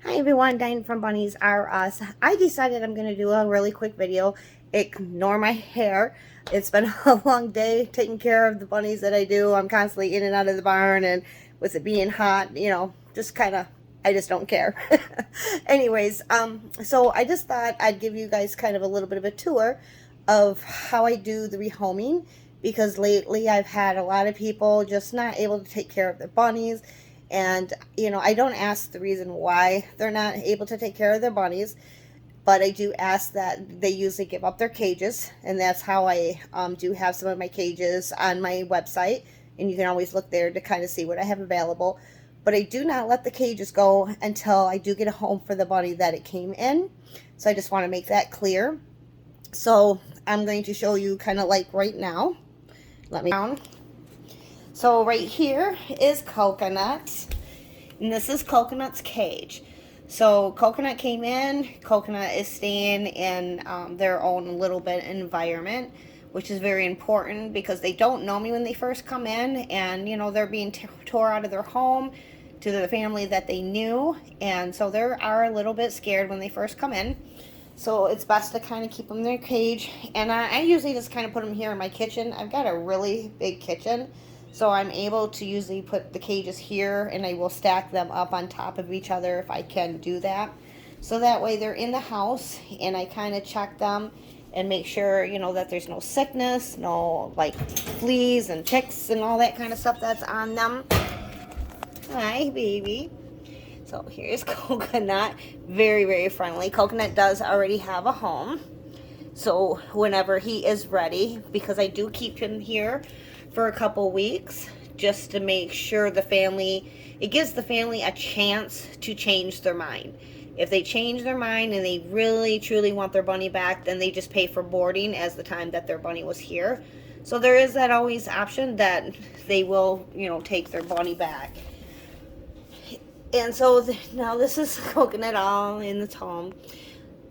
Hi everyone, Diane from Bunnies-R-Us. I decided I'm going to do a really quick video. Ignore my hair. It's been a long day taking care of the bunnies that I do. I'm constantly in and out of the barn, and with it being hot, you know, just kind of, I just don't care. Anyways, so I just thought I'd give you guys kind of a little bit of a tour of how I do the rehoming, because lately I've had a lot of people just not able to take care of their bunnies. And, you know, I don't ask the reason why they're not able to take care of their bunnies, but I do ask that they usually give up their cages. And that's how I do have some of my cages on my website. And you can always look there to kind of see what I have available. But I do not let the cages go until I do get a home for the bunny that it came in. So I just want to make that clear. So I'm going to show you kind of like right now. Let me down. So right here is Coconut, and this is Coconut's cage. So Coconut came in. Coconut is staying in their own little bit environment, which is very important because they don't know me when they first come in, and you know, they're being tore out of their home to the family that they knew, and so they are a little bit scared when they first come in. So it's best to kind of keep them in their cage, and I usually just kind of put them here in my kitchen. I've got a really big kitchen, so I'm able to usually put the cages here, and I will stack them up on top of each other if I can do that. So that way they're in the house, and I kind of check them and make sure, you know, that there's no sickness, no like fleas and ticks and all that kind of stuff that's on them. Hi, baby. So here's Coconut. Very, very friendly. Coconut does already have a home. So whenever he is ready, because I do keep him here for a couple weeks just to make sure the family, it gives the family a chance to change their mind. If they change their mind and they really truly want their bunny back, then they just pay for boarding as the time that their bunny was here. So there is that always option that they will, you know, take their bunny back. And so now this is Coconut all in its home.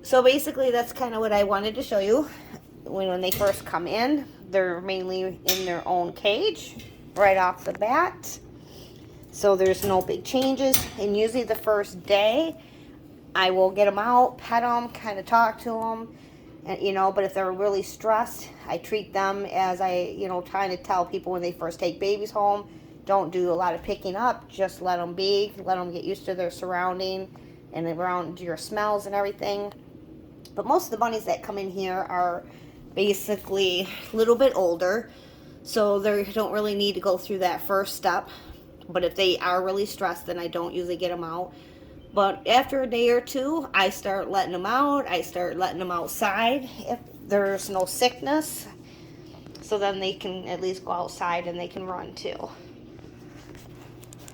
So basically that's kind of what I wanted to show you. When they first come in, they're mainly in their own cage right off the bat. So there's no big changes. And usually the first day, I will get them out, pet them, kind of talk to them. And, you know, but if they're really stressed, I treat them as I, you know, trying to tell people when they first take babies home. Don't do a lot of picking up. Just let them be. Let them get used to their surrounding and around your smells and everything. But most of the bunnies that come in here are basically a little bit older, so they don't really need to go through that first step. But if they are really stressed, then I don't usually get them out. But after a day or two, I start letting them out. I start letting them outside if there's no sickness, so then they can at least go outside and they can run too.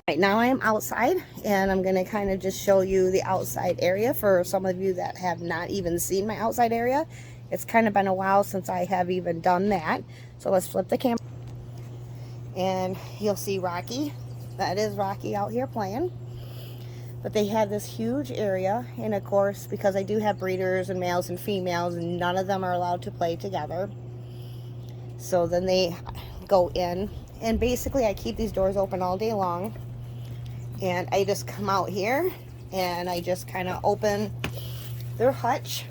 Right now I am outside, and I'm going to kind of just show you the outside area for some of you that have not even seen my outside area. It's kind of been a while since I have even done that. So let's flip the camera. And you'll see Rocky. That is Rocky out here playing. But they have this huge area. And of course, because I do have breeders and males and females, and none of them are allowed to play together. So then they go in. And basically I keep these doors open all day long. And I just come out here and I just kind of open their hutch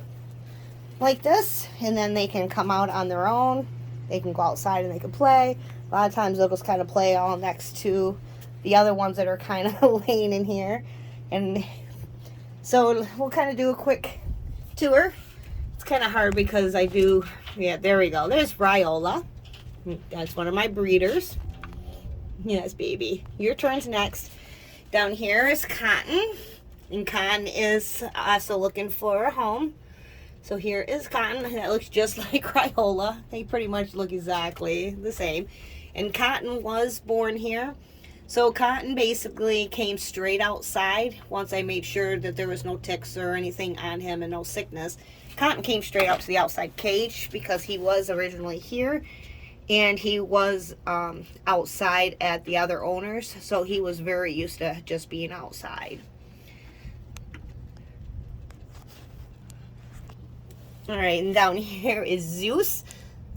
like this, and then they can come out on their own. They can go outside and they can play. A lot of times they'll just kind of play all next to the other ones that are kind of laying in here. And so we'll kind of do a quick tour. It's kind of hard because I do, yeah, there we go. There's Ryola. That's one of my breeders. Yes, baby. Your turn's next. Down here is Cotton. And Cotton is also looking for a home. So here is Cotton. That looks just like Crayola. They pretty much look exactly the same. And Cotton was born here. So Cotton basically came straight outside once I made sure that there was no ticks or anything on him and no sickness. Cotton came straight out to the outside cage because he was originally here. And he was outside at the other owners. So he was very used to just being outside. All right, and down here is Zeus.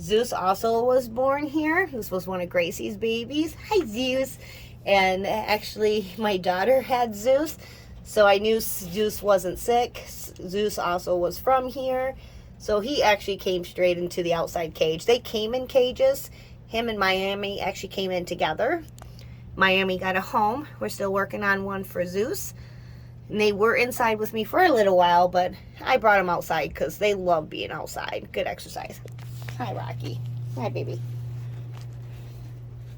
Zeus also was born here. This was one of Gracie's babies. Hi, Zeus. And actually, my daughter had Zeus. So I knew Zeus wasn't sick. Zeus also was from here. So he actually came straight into the outside cage. They came in cages. Him and Miami actually came in together. Miami got a home. We're still working on one for Zeus. And they were inside with me for a little while, but I brought them outside because they love being outside. Good exercise. Hi, Rocky. Hi, baby.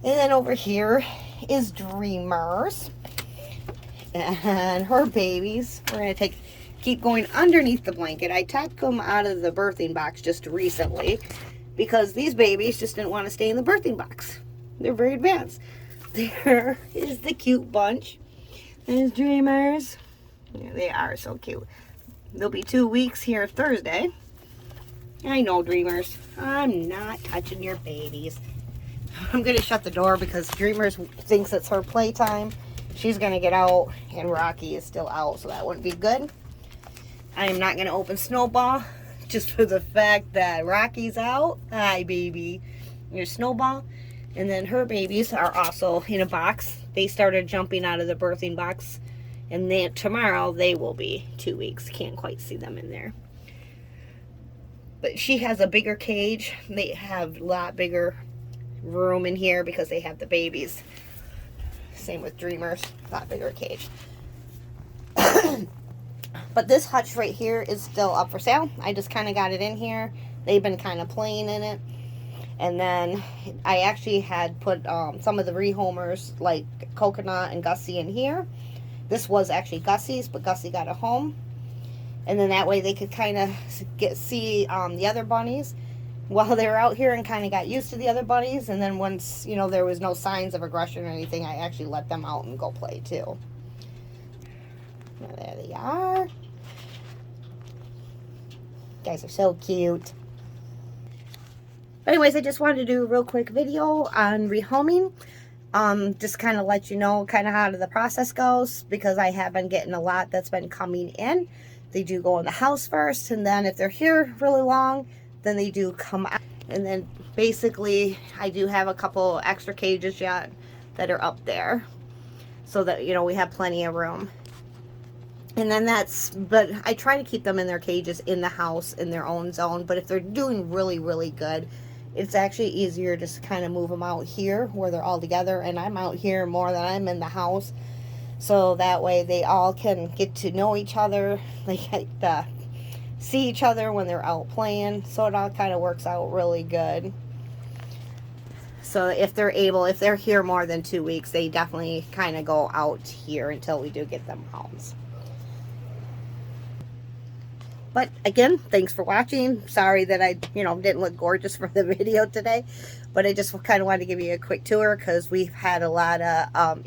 And then over here is Dreamers and her babies. We're going to keep going underneath the blanket. I took them out of the birthing box just recently because these babies just didn't want to stay in the birthing box. They're very advanced. There is the cute bunch. There's Dreamers. Yeah, they are so cute. They'll be 2 weeks here Thursday. I know, Dreamers. I'm not touching your babies. I'm going to shut the door because Dreamers thinks it's her playtime. She's going to get out, and Rocky is still out, so that wouldn't be good. I am not going to open Snowball just for the fact that Rocky's out. Hi, baby. Here's Snowball. And then her babies are also in a box. They started jumping out of the birthing box. And then tomorrow they will be 2 weeks. Can't quite see them in there. But she has a bigger cage. They have a lot bigger room in here because they have the babies. Same with Dreamers. A lot bigger cage. But this hutch right here is still up for sale. I just kind of got it in here. They've been kind of playing in it. And then I actually had put some of the rehomers like Coconut and Gussie in here. This was actually Gussie's, but Gussie got a home. And then that way they could kind of see the other bunnies while they were out here and kind of got used to the other bunnies. And then once, you know, there was no signs of aggression or anything, I actually let them out and go play too. Now, there they are. You guys are so cute. But anyways, I just wanted to do a real quick video on rehoming. Just kind of let you know kind of how the process goes, because I have been getting a lot that's been coming in. They do go in the house first, and then if they're here really long, then they do come out. And then basically I do have a couple extra cages yet that are up there, so that, you know, we have plenty of room. And then but I try to keep them in their cages in the house in their own zone. But if they're doing really, really good, it's actually easier just to kind of move them out here where they're all together. And I'm out here more than I'm in the house. So that way they all can get to know each other. They get to see each other when they're out playing. So it all kind of works out really good. So if they're here more than 2 weeks, they definitely kind of go out here until we do get them homes. But again, thanks for watching. Sorry that I, didn't look gorgeous for the video today. But I just kind of wanted to give you a quick tour because we've had a lot of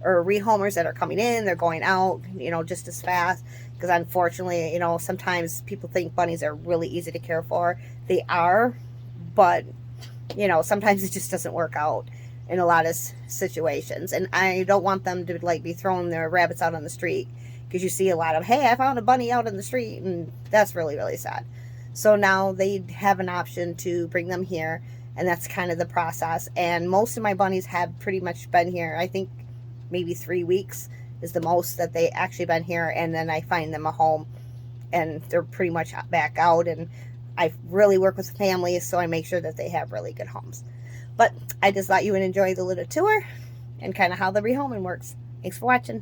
rehomers that are coming in. They're going out, just as fast. Because unfortunately, sometimes people think bunnies are really easy to care for. They are. But, sometimes it just doesn't work out in a lot of situations. And I don't want them to be throwing their rabbits out on the street. Because you see a lot of, hey, I found a bunny out in the street, and that's really, really sad. So now they have an option to bring them here, and that's kind of the process. And most of my bunnies have pretty much been here. I think maybe 3 weeks is the most that they actually been here, and then I find them a home, and they're pretty much back out. And I really work with families, so I make sure that they have really good homes. But I just thought you would enjoy the little tour and kind of how the rehoming works. Thanks for watching.